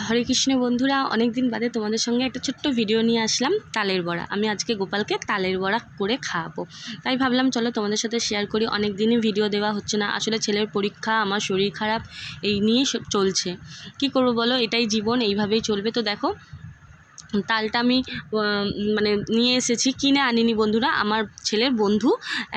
হরে কৃষ্ণ বন্ধুরা, অনেক দিন বাদে তোমাদের সঙ্গে একটা ছোট্ট ভিডিও নিয়ে আসলাম তালের বড়া। আমি আজকে গোপালকে তালের বড়া করে খাওয়াবো, তাই ভাবলাম চলো তোমাদের সাথে শেয়ার করি। অনেক দিনই ভিডিও দেওয়া হচ্ছে না, আসলে ছেলের পরীক্ষা, আমার শরীর খারাপ, এই নিয়ে চলছে। কি করবো বলো, এটাই জীবন, এইভাবেই চলবে। তো দেখো তালটা আমি মানে নিয়ে এসেছি, কিনে আনিনি বন্ধুরা, আমার ছেলের বন্ধু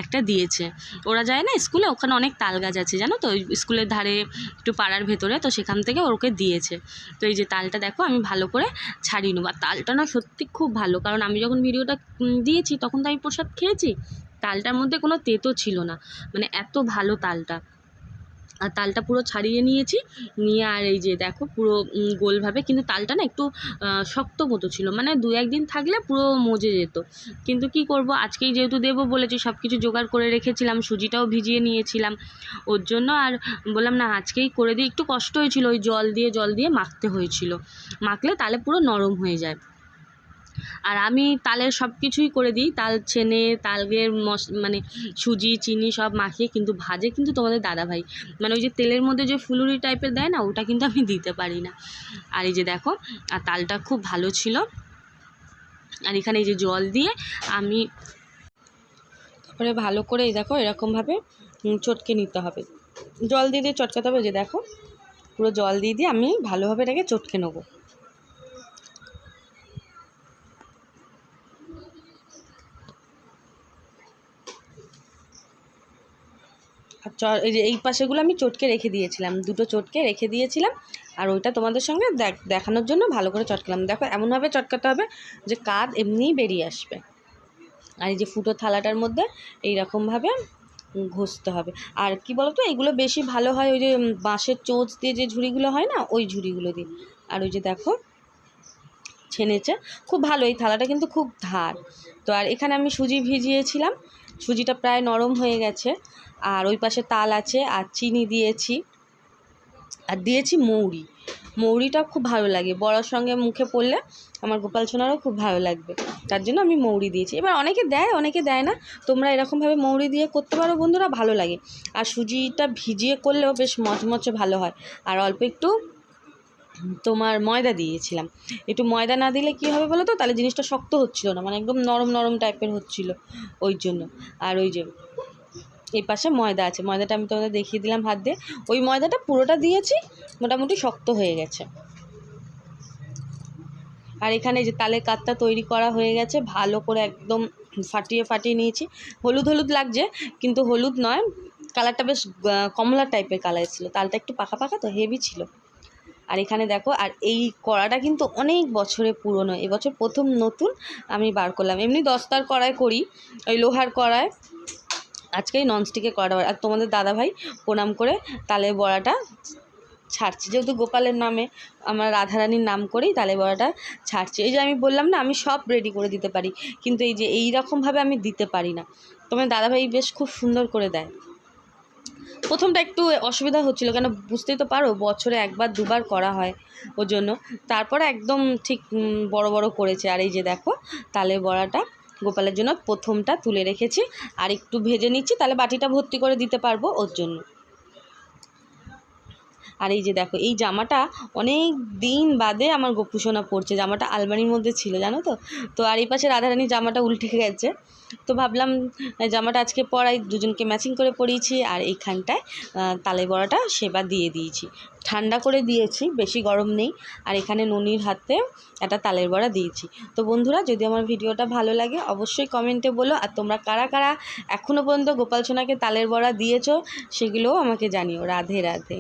একটা দিয়েছে। ওরা যায় না স্কুলে, ওখানে অনেক তাল গাছ আছে জানো তো, স্কুলের ধারে একটু পাড়ার ভেতরে, তো সেখান থেকে ওকে দিয়েছে। তো এই যে তালটা দেখো আমি ভালো করে ছাড়িয়ে নেবো। আর তালটা না সত্যি খুব ভালো, কারণ আমি যখন ভিডিওটা দিয়েছি তখন তো আমি প্রসাদ খেয়েছি, তালটার মধ্যে কোনো তেতো ছিল না, মানে এত ভালো তালটা। আর তালটা পুরো ছাড়িয়ে নিয়েছি, নিয়ে আর এই যে দেখো পুরো গোলভাবে, কিন্তু তালটা না একটু শক্ত মতো ছিল, মানে দু একদিন থাকলে পুরো মজে যেত। কিন্তু কি করব, আজকেই যেহেতু দেবো বলেছি, সব কিছু জোগাড় করে রেখেছিলাম, সুজিটাও ভিজিয়ে নিয়েছিলাম, ওর জন্য আর বললাম না আজকেই করে দিই। একটু কষ্ট হয়েছিল, ওই জল দিয়ে মাখতে হয়েছিল, মাখলে তালে পুরো নরম হয়ে যায়। আর আমি তালের সব কিছুই করে দিই, তাল ছেনে, তালের মানে সুজি চিনি সব মাখিয়ে, কিন্তু ভাজে কিন্তু তোমাদের দাদাভাই, মানে ওই যে তেলের মধ্যে যে ফুলুরি টাইপের দেয় না, ওটা কিন্তু আমি দিতে পারি না। আর এই যে দেখো, আর তালটা খুব ভালো ছিল। আর এখানে এই যে জল দিয়ে আমি তারপরে ভালো করে এই দেখো এরকমভাবে চটকে নিতে হবে, জল দিয়ে চটকাতে হবে। যে দেখো পুরো জল দিয়ে আমি ভালোভাবে এটাকে চটকে নেবো। আর এই যে এই পাশেগুলো আমি চটকে রেখে দিয়েছিলাম, দুটো চটকে রেখে দিয়েছিলাম, আর ওইটা তোমাদের সঙ্গে দেখানোর জন্য ভালো করে চটকালাম। দেখো এমনভাবে চটকাতে হবে যে কাঁধ এমনিই বেরিয়ে আসবে। আর এই যে ফুটো থালাটার মধ্যে এইরকমভাবে ঘষতে হবে। আর কি বলো তো, এগুলো বেশি ভালো হয় ওই যে বাঁশের চোঁচ দিয়ে যে ঝুড়িগুলো হয় না, ওই ঝুড়িগুলো দিয়ে। আর ওই যে দেখো ছেনেছে খুব ভালো, এই থালাটা কিন্তু খুব ধার। তো আর এখানে আমি সুজি ভিজিয়েছিলাম, সুজিটা প্রায় নরম হয়ে গেছে। আর ওই পাশে তাল আছে, আর চিনি দিয়েছি, আর দিয়েছি মৌরিটা খুব ভালো লাগে বড়ার সঙ্গে, মুখে পড়লে আমার গোপাল সোনারও খুব ভালো লাগবে, তার জন্য আমি মৌরি দিয়েছি। এবার অনেকে দেয় অনেকে দেয় না, তোমরা এরকমভাবে মৌরি দিয়ে করতে পারো বন্ধুরা, ভালো লাগে। আর সুজিটা ভিজিয়ে করলেও বেশ মচমচে ভালো হয়। আর অল্প একটু তোমার ময়দা দিয়েছিলাম, একটু ময়দা না দিলে কী হবে বলো তো, তাহলে জিনিসটা শক্ত হচ্ছিল না, মানে একদম নরম নরম টাইপের হচ্ছিল, ওই জন্য। আর ওই যে এই পাশে ময়দা আছে, ময়দাটা আমি তোমাদের দেখিয়ে দিলাম হাত দিয়ে, ওই ময়দাটা পুরোটা দিয়েছি, মোটামুটি শক্ত হয়ে গেছে। আর এখানে যে তালের কাতটা তৈরি করা হয়ে গেছে, ভালো করে একদম ফাটিয়ে নিয়েছি। হলুদ হলুদ লাগছে, কিন্তু হলুদ নয়, কালারটা বেশ কমলা টাইপের কালার ছিল, তালটা একটু পাকা পাকা তো হেভি ছিল। আর এখানে দেখো, আর এই কড়াটা কিন্তু অনেক বছরে পুরনো, এবছর প্রথম নতুন আমি বার করলাম। এমনি দস্তার কড়াই করি, ওই লোহার কড়ায়, আজকেই ননস্টিকের কড়া। আর তোমাদের দাদাভাই প্রণাম করে তালের বড়াটা ছাড়ছি, যেহেতু গোপালের নামে, আমরা রাধারানীর নাম করেই তালের বড়াটা ছাড়ছি। এই যে আমি বললাম না আমি সব রেডি করে দিতে পারি, কিন্তু এই যে এইরকমভাবে আমি দিতে পারি না। তোমার দাদাভাই বেশ খুব সুন্দর করে দেয়। প্রথমটা একটু অসুবিধা হচ্ছিল, কেন বুঝতেই তো পারো, বছরে একবার দুবার করা হয়, ওর জন্য। তারপরে একদম ঠিক বড় বড় করেছে। আর এই যে দেখো তালের বড়াটা গোপালের জন্য প্রথমটা তুলে রেখেছি, আর একটু ভেজে নিচ্ছি, তাহলে বাটিটা ভর্তি করে দিতে পারবো ওর জন্য। আর এই যে দেখো এই জামাটা অনেক দিন বাদে আমার গোপুসোনা পড়ছে, জামাটা আলমারির মধ্যে ছিল জানো তো। তো আর এই পাশে রাধারানী জামাটা উল্টে গেছে, তো ভাবলাম জামাটা আজকে পরাই, দুজনকে ম্যাচিং করে পরিয়েছি। আর এইখানটায় তালের বড়াটা সেবা দিয়ে দিয়েছি, ঠান্ডা করে দিয়েছি, বেশি গরম নেই। আর এখানে ননির হাতে একটা তালের বড়া দিয়েছি। তো বন্ধুরা, যদি আমার ভিডিওটা ভালো লাগে অবশ্যই কমেন্টে বলো, আর তোমরা কারা কারা এখনও পর্যন্ত গোপাল সোনাকে তালের বড়া দিয়েছো সেগুলোও আমাকে জানিও। রাধে রাধে।